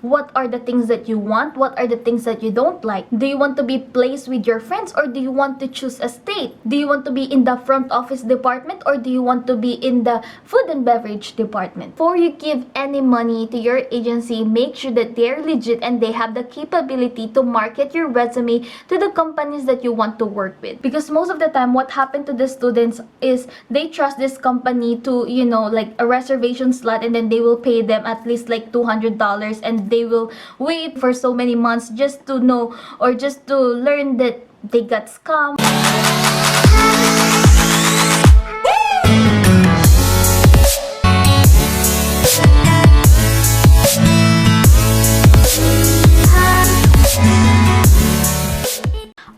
what are the things that you want, what are the things that you don't like. Do you want to be placed with your friends, or do you want to choose a state? Do you want to be in the front office department, or do you want to be in the food and beverage department? Before you give any money to your agency, make sure that they're legit and they have the capability to market your resume to the companies that you want to work with. Because most of the time, what happened to the students is they trust this company to, you know, like a reservation slot, and then they will pay them at least like $200, and they will wait for so many months just to know or just to learn that they got scammed.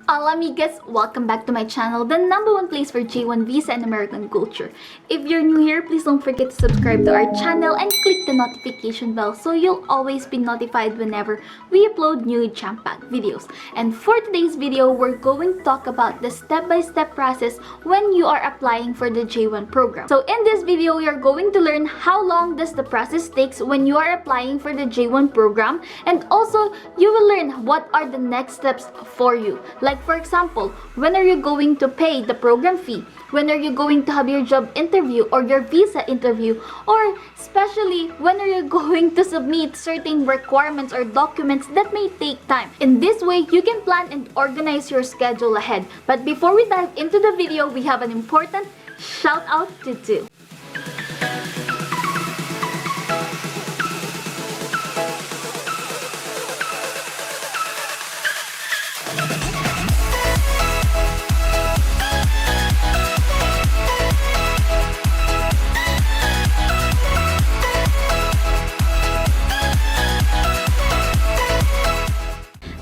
Hola amigas! Welcome back to my channel, the #1 place for J1 visa and American culture. If you're new here, please don't forget to subscribe to our channel and click the notification bell so you'll always be notified whenever we upload new jam-packed videos. And for today's video, we're going to talk about the step-by-step process when you are applying for the J1 program. So in this video, we are going to learn how long does the process takes when you are applying for the J1 program, and also you will learn what are the next steps for you. Like for example, when are you going to pay the program fee? When are you going to have your job interview or your visa interview? Or especially, when are you going to submit certain requirements or documents that may take time? In this way, you can plan and organize your schedule ahead. But before we dive into the video, we have an important shout out to do.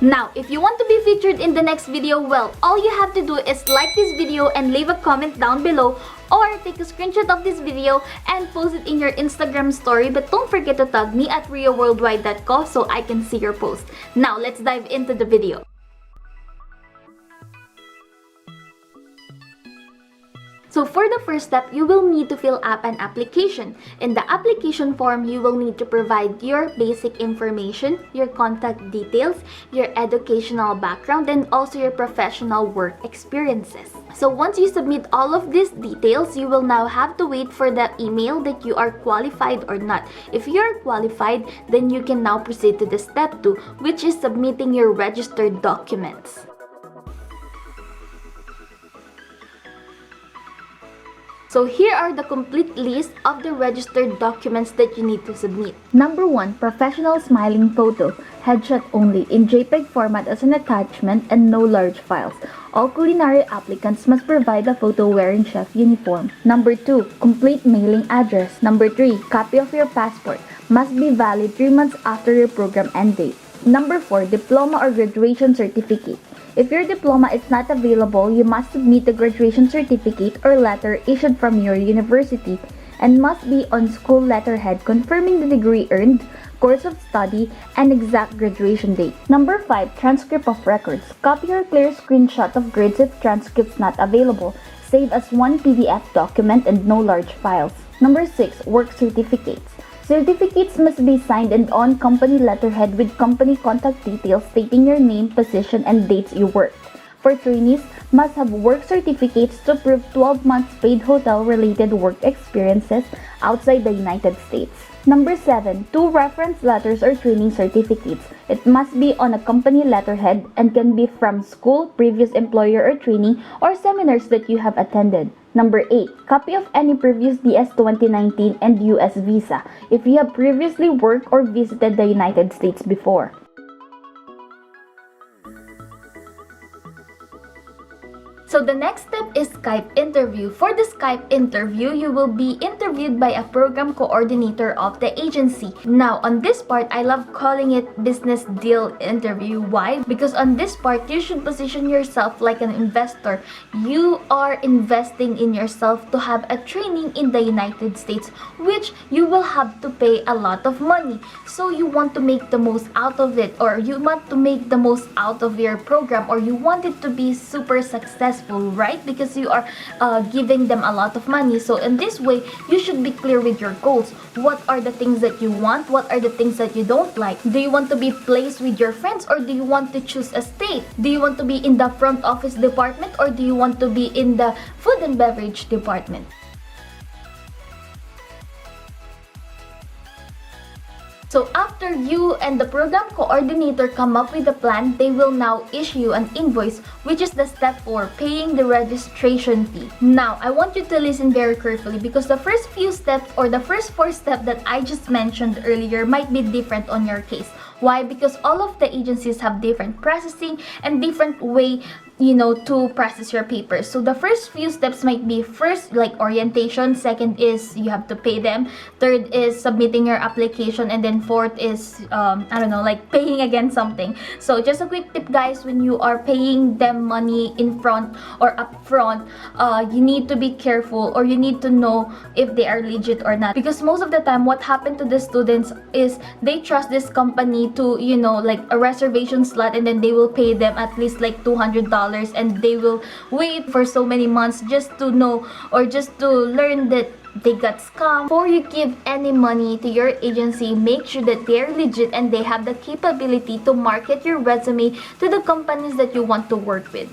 Now, if you want to be featured in the next video, well, all you have to do is like this video and leave a comment down below, or take a screenshot of this video and post it in your Instagram story. But don't forget to tag me at rioworldwide.co so I can see your post. Now, let's dive into the video. So for the first step, you will need to fill up an application. In the application form, you will need to provide your basic information, your contact details, your educational background, and also your professional work experiences. So once you submit all of these details, you will now have to wait for the email that you are qualified or not. If you are qualified, then you can now proceed to the step 2, which is submitting your registered documents. So here are the complete list of the registered documents that you need to submit. Number 1, professional smiling photo, headshot only, in JPEG format as an attachment and no large files. All culinary applicants must provide a photo wearing chef uniform. Number 2, complete mailing address. Number 3, copy of your passport, must be valid 3 months after your program end date. Number 4, diploma or graduation certificate. If your diploma is not available, you must submit the graduation certificate or letter issued from your university and must be on school letterhead confirming the degree earned, course of study, and exact graduation date. Number 5, transcript of records. Copy or clear screenshot of grades if transcripts not available. Save as one PDF document and no large files. Number 6, work certificates. Certificates must be signed and on company letterhead with company contact details stating your name, position, and dates you worked. For trainees, must have work certificates to prove 12 months paid hotel-related work experiences outside the United States. Number 7, 2 reference letters or training certificates. It must be on a company letterhead and can be from school, previous employer or training, or seminars that you have attended. Number 8, copy of any previous DS 2019 and US visa if you have previously worked or visited the United States before. So the next step is SKYPE interview. For the SKYPE interview, you will be interviewed by a program coordinator of the agency. Now, on this part, I love calling it business deal interview. Why? Because on this part, you should position yourself like an investor. You are investing in yourself to have a training in the United States, which you will have to pay a lot of money. So you want to make the most out of it, or you want to make the most out of your program, or you want it to be super successful. successful, right? Because you are giving them a lot of money. So in this way, you should be clear with your goals. What are the things that you want? What are the things that you don't like? Do you want to be placed with your friends, or do you want to choose a state? Do you want to be in the front office department, or do you want to be in the food and beverage department? So after you and the program coordinator come up with a plan, they will now issue an invoice, which is the step 4, paying the registration fee. Now, I want you to listen very carefully, because the first few steps, or the first 4 steps that I just mentioned earlier, might be different on your case. Why? Because all of the agencies have different processing and different way, to process your papers. So the first few steps might be, first, like orientation. Second is you have to pay them. Third is submitting your application. And then fourth is, like paying again something. So just a quick tip, guys, when you are paying them money in front or up front, you need to be careful, or you need to know if they are legit or not. Because most of the time, what happened to the students is they trust this company to, like a reservation slot, and then they will pay them at least like $200, and they will wait for so many months just to know, or just to learn that they got scammed. Before you give any money to your agency, make sure that they're legit and they have the capability to market your resume to the companies that you want to work with.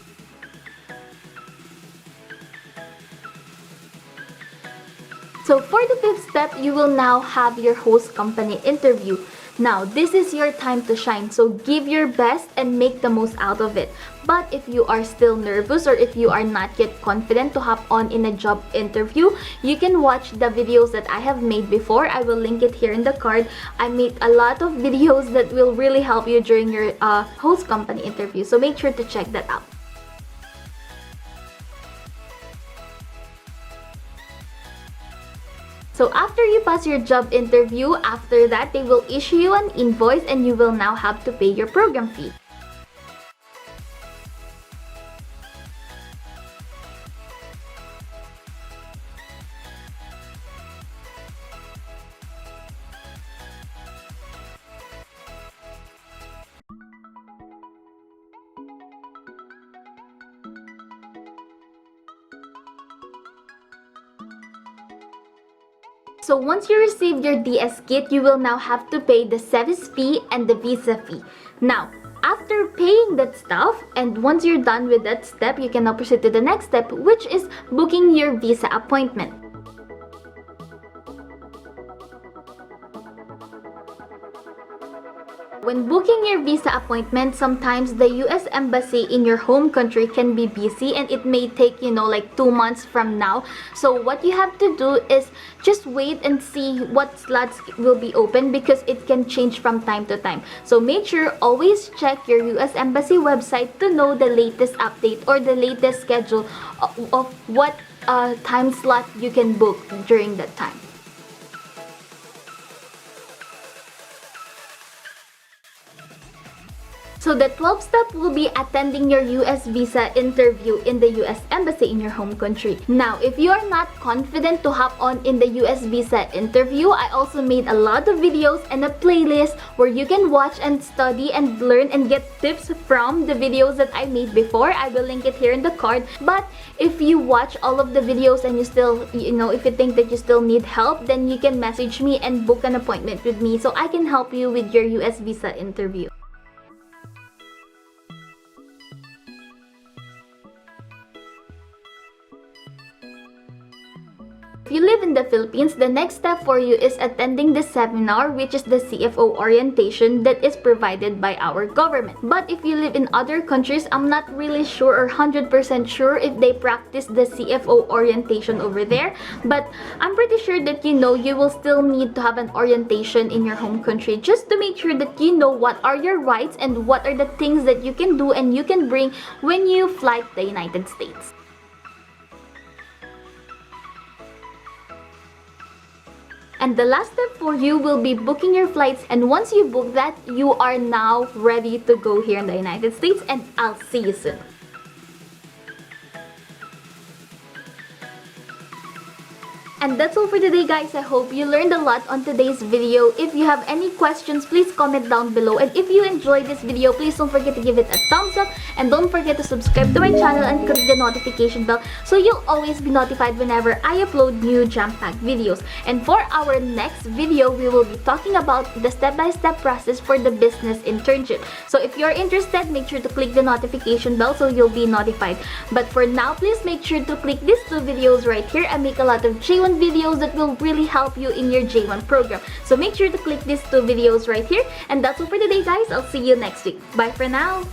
So for the 5th step, you will now have your host company interview. Now, this is your time to shine, so give your best and make the most out of it. But if you are still nervous, or if you are not yet confident to hop on in a job interview, you can watch the videos that I have made before. I will link it here in the card. I made a lot of videos that will really help you during your host company interview, so make sure to check that out. So after you pass your job interview, after that, they will issue you an invoice, and you will now have to pay your program fee. So once you receive your DS kit, you will now have to pay the SEVIS fee and the visa fee. Now, after paying that stuff, and once you're done with that step, you can now proceed to the next step, which is booking your visa appointment. When booking your visa appointment, sometimes the US Embassy in your home country can be busy, and it may take, like 2 months from now. So what you have to do is just wait and see what slots will be open, because it can change from time to time. So make sure always check your US Embassy website to know the latest update or the latest schedule of what time slot you can book during that time. So the 12th step will be attending your US visa interview in the US Embassy in your home country. Now, if you are not confident to hop on in the US visa interview, I also made a lot of videos and a playlist where you can watch and study and learn and get tips from the videos that I made before. I will link it here in the card. But if you watch all of the videos and you still, if you think that you still need help, then you can message me and book an appointment with me so I can help you with your US visa interview. If you live in the Philippines, the next step for you is attending the seminar, which is the CFO orientation that is provided by our government. But if you live in other countries, I'm not really sure or 100% sure if they practice the CFO orientation over there. But I'm pretty sure that you will still need to have an orientation in your home country, just to make sure that you know what are your rights and what are the things that you can do and you can bring when you fly to the United States. And the last step for you will be booking your flights, and once you book that, you are now ready to go here in the United States, and I'll see you soon. And that's all for today, guys. I hope you learned a lot on today's video. If you have any questions, please comment down below. And if you enjoyed this video, please don't forget to give it a thumbs up. And don't forget to subscribe to my channel and click the notification bell so you'll always be notified whenever I upload new jam-packed videos. And for our next video, we will be talking about the step-by-step process for the business internship. So if you're interested, make sure to click the notification bell so you'll be notified. But for now, please make sure to click these two videos right here. I make a lot of J1 videos that will really help you in your J1 program. So make sure to click these two videos right here. And that's all for today, guys. I'll see you next week. Bye for now.